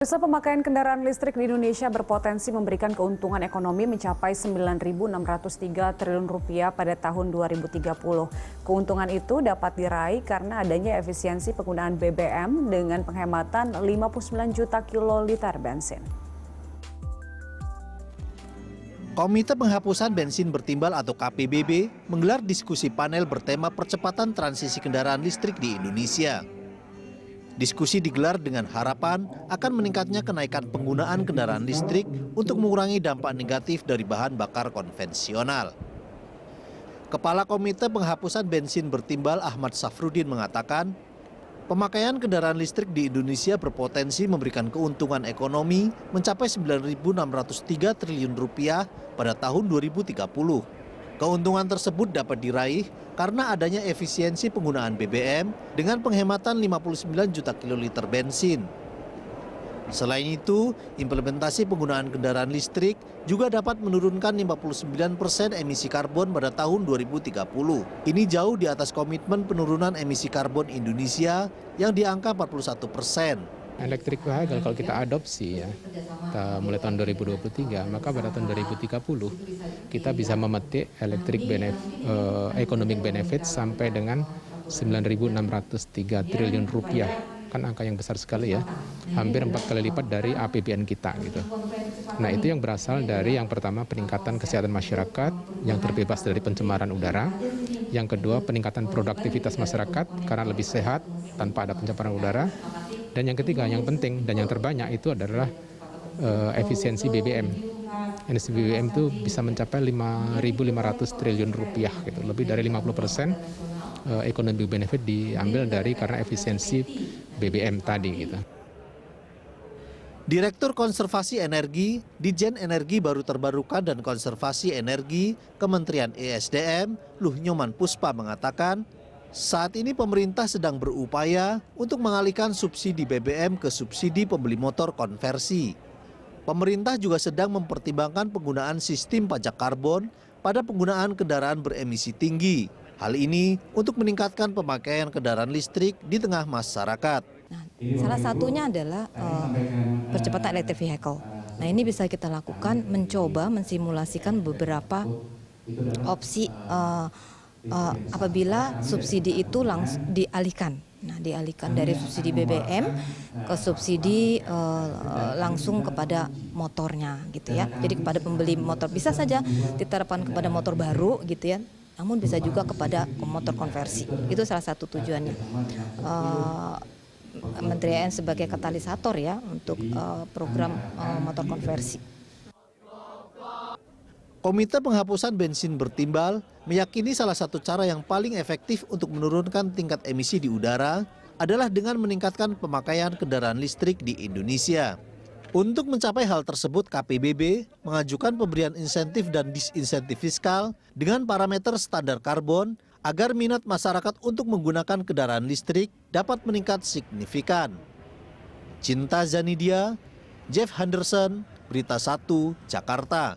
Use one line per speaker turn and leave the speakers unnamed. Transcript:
Pemirsa, pemakaian kendaraan listrik di Indonesia berpotensi memberikan keuntungan ekonomi mencapai 9.603 triliun rupiah pada tahun 2030. Keuntungan itu dapat diraih karena adanya efisiensi penggunaan BBM dengan penghematan 59 juta kiloliter bensin.
Komite Penghapusan Bensin Bertimbal atau KPBB menggelar diskusi panel bertema percepatan transisi kendaraan listrik di Indonesia. Diskusi digelar dengan harapan akan meningkatnya kenaikan penggunaan kendaraan listrik untuk mengurangi dampak negatif dari bahan bakar konvensional. Kepala Komite Penghapusan Bensin Bertimbal Ahmad Safruddin mengatakan, pemakaian kendaraan listrik di Indonesia berpotensi memberikan keuntungan ekonomi mencapai 9.603 triliun rupiah pada tahun 2030. Keuntungan tersebut dapat diraih karena adanya efisiensi penggunaan BBM dengan penghematan 59 juta kiloliter bensin. Selain itu, implementasi penggunaan kendaraan listrik juga dapat menurunkan 59% emisi karbon pada tahun 2030. Ini jauh di atas komitmen penurunan emisi karbon Indonesia yang di angka 41%.
Electric vehicle kalau kita adopsi ya, mulai tahun 2023, maka pada tahun 2030 kita bisa memetik economic benefit sampai dengan 9.603 triliun rupiah. Kan angka yang besar sekali ya, hampir 4 kali lipat dari APBN kita gitu. Nah itu yang berasal dari yang pertama peningkatan kesehatan masyarakat yang terbebas dari pencemaran udara. Yang kedua peningkatan produktivitas masyarakat karena lebih sehat tanpa ada pencemaran udara. Dan yang ketiga, yang penting dan yang terbanyak itu adalah efisiensi BBM. Efisiensi BBM itu bisa mencapai 5.500 triliun rupiah, gitu. Lebih dari 50% ekonomi benefit diambil dari karena efisiensi BBM tadi. Gitu.
Direktur Konservasi Energi, Ditjen Energi Baru Terbarukan dan Konservasi Energi, Kementerian ESDM, Luh Nyoman Puspa mengatakan, saat ini pemerintah sedang berupaya untuk mengalihkan subsidi BBM ke subsidi pembeli motor konversi. Pemerintah juga sedang mempertimbangkan penggunaan sistem pajak karbon pada penggunaan kendaraan beremisi tinggi. Hal ini untuk meningkatkan pemakaian kendaraan listrik di tengah masyarakat.
Nah, salah satunya adalah percepatan electric vehicle. Nah, ini bisa kita lakukan mencoba mensimulasikan beberapa opsi apabila subsidi itu langsung dialihkan. Nah, dialihkan dari subsidi BBM ke subsidi langsung kepada motornya gitu ya. Jadi kepada pembeli motor bisa saja diterapkan kepada motor baru gitu ya. Namun bisa juga kepada motor konversi. Itu salah satu tujuannya. Menteri EN sebagai katalisator ya untuk program motor konversi.
Komite Penghapusan Bensin Bertimbal meyakini salah satu cara yang paling efektif untuk menurunkan tingkat emisi di udara adalah dengan meningkatkan pemakaian kendaraan listrik di Indonesia. Untuk mencapai hal tersebut, KPBB mengajukan pemberian insentif dan disinsentif fiskal dengan parameter standar karbon agar minat masyarakat untuk menggunakan kendaraan listrik dapat meningkat signifikan. Cinta Zanidia, Jeff Henderson, Berita 1, Jakarta.